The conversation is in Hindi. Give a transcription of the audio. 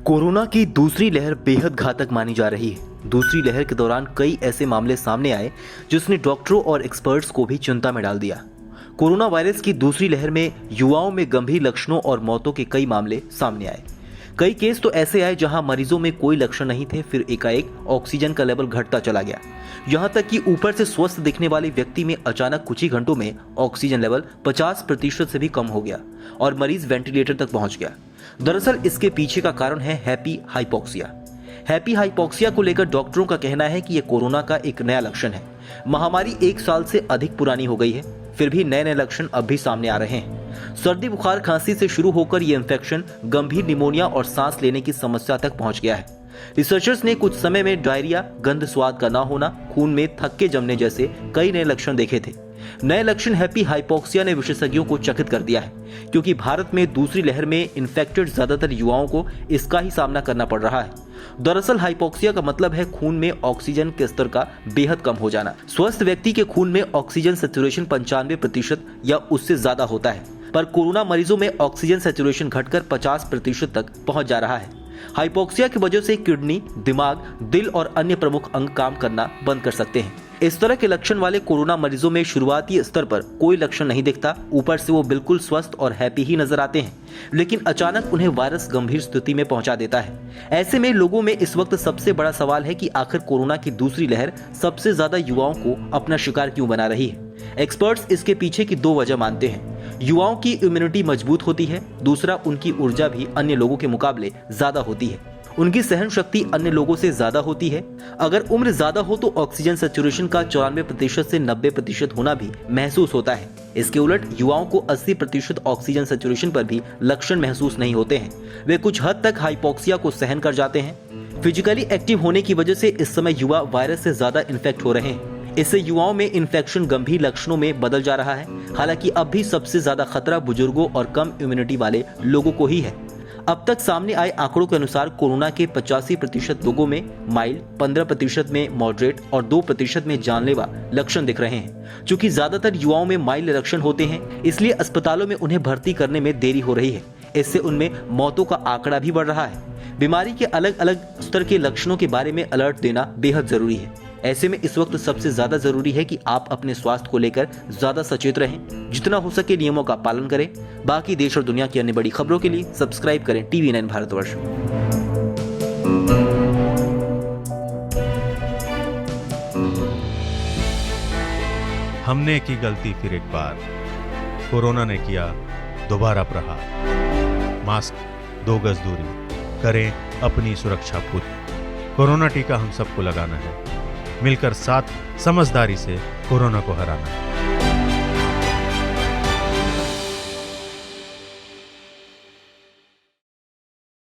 कोरोना की दूसरी लहर बेहद घातक मानी जा रही है। दूसरी लहर के दौरान कई ऐसे मामले सामने आए जिसने डॉक्टरों और एक्सपर्ट्स को भी चिंता में डाल दिया। कोरोना वायरस की दूसरी लहर में युवाओं में गंभीर लक्षणों और मौतों के कई मामले सामने आए। कई केस तो ऐसे आए जहां मरीजों में कोई लक्षण नहीं थे, फिर एकाएक ऑक्सीजन का लेवल घटता चला गया। यहां तक कि ऊपर से स्वस्थ दिखने वाले व्यक्ति में अचानक कुछ ही घंटों में ऑक्सीजन लेवल 50% से भी कम हो गया और मरीज वेंटिलेटर तक पहुंच गया। दरअसल इसके पीछे का कारण है हैप्पी हाइपोक्सिया। हैप्पी हाइपोक्सिया को लेकर डॉक्टरों का कहना है कि यह कोरोना का एक नया लक्षण है। महामारी 1 साल से अधिक पुरानी हो गई है, फिर भी नए नए लक्षण अब भी सामने आ रहे हैं। सर्दी, बुखार, खांसी से शुरू होकर यह इंफेक्शन गंभीर निमोनिया और सांस लेने की समस्या तक पहुंच गया है। रिसर्चर्स ने कुछ समय में डायरिया, गंध स्वाद का न होना, खून में थक्के जमने जैसे कई नए लक्षण देखे थे। नए लक्षण हैप्पी हाइपोक्सिया ने विशेषज्ञों को चकित कर दिया है, क्योंकि भारत में दूसरी लहर में इन्फेक्टेड ज्यादातर युवाओं को इसका ही सामना करना पड़ रहा है। दरअसल हाइपोक्सिया का मतलब है खून में ऑक्सीजन के स्तर का बेहद कम हो जाना। स्वस्थ व्यक्ति के खून में ऑक्सीजन सैचुरेशन 95% या उससे ज्यादा होता है, पर कोरोना मरीजों में ऑक्सीजन सैचुरेशन घटकर 50% तक पहुंच जा रहा है। हाइपोक्सिया की वजह से किडनी, दिमाग, दिल और अन्य प्रमुख अंग काम करना बंद कर सकते हैं। इस तरह के लक्षण वाले कोरोना मरीजों में शुरुआती स्तर पर कोई लक्षण नहीं दिखता, ऊपर से वो बिल्कुल स्वस्थ और हैप्पी ही नजर आते हैं, लेकिन अचानक उन्हें वायरस गंभीर स्थिति में पहुंचा देता है। ऐसे में लोगों में इस वक्त सबसे बड़ा सवाल है कि आखिर कोरोना की दूसरी लहर सबसे ज्यादा युवाओं को अपना शिकार क्यों बना रही है। एक्सपर्ट्स इसके पीछे की 2 वजह मानते हैं। युवाओं की इम्यूनिटी मजबूत होती है, दूसरा उनकी ऊर्जा भी अन्य लोगों के मुकाबले ज्यादा होती है। उनकी सहन शक्ति अन्य लोगों से ज्यादा होती है। अगर उम्र ज्यादा हो तो ऑक्सीजन सैचुरेशन का 94% से 90% होना भी महसूस होता है। इसके उलट युवाओं को 80% ऑक्सीजन सैचुरेशन पर भी लक्षण महसूस नहीं होते हैं। वे कुछ हद तक हाइपोक्सिया को सहन कर जाते हैं। फिजिकली एक्टिव होने की वजह से इस समय युवा वायरस से ज्यादा इन्फेक्ट हो रहे हैं। इससे युवाओं में इन्फेक्शन गंभीर लक्षणों में बदल जा रहा है। हालांकि अब भी सबसे ज्यादा खतरा बुजुर्गों और कम इम्यूनिटी वाले लोगों को ही है। अब तक सामने आए आंकड़ों के अनुसार कोरोना के 85% लोगों में माइल्ड, 15% में मॉडरेट और 2% में जानलेवा लक्षण दिख रहे हैं। चूंकि ज्यादातर युवाओं में माइल्ड लक्षण होते हैं, इसलिए अस्पतालों में उन्हें भर्ती करने में देरी हो रही है। इससे उनमें मौतों का आंकड़ा भी बढ़ रहा है। बीमारी के अलग अलग स्तर के लक्षणों के बारे में अलर्ट देना बेहद जरूरी है। ऐसे में इस वक्त सबसे ज्यादा जरूरी है कि आप अपने स्वास्थ्य को लेकर ज्यादा सचेत रहें, जितना हो सके नियमों का पालन करें। बाकी देश और दुनिया की अन्य बड़ी खबरों के लिए सब्सक्राइब करें TV9 भारतवर्ष। हमने की गलती फिर एक बार, कोरोना ने किया दोबारा प्रहार। मास्क, 2 गज दूरी, करें अपनी सुरक्षा खुद। कोरोना टीका हम सबको लगाना है, मिलकर साथ समझदारी से कोरोना को हराना है।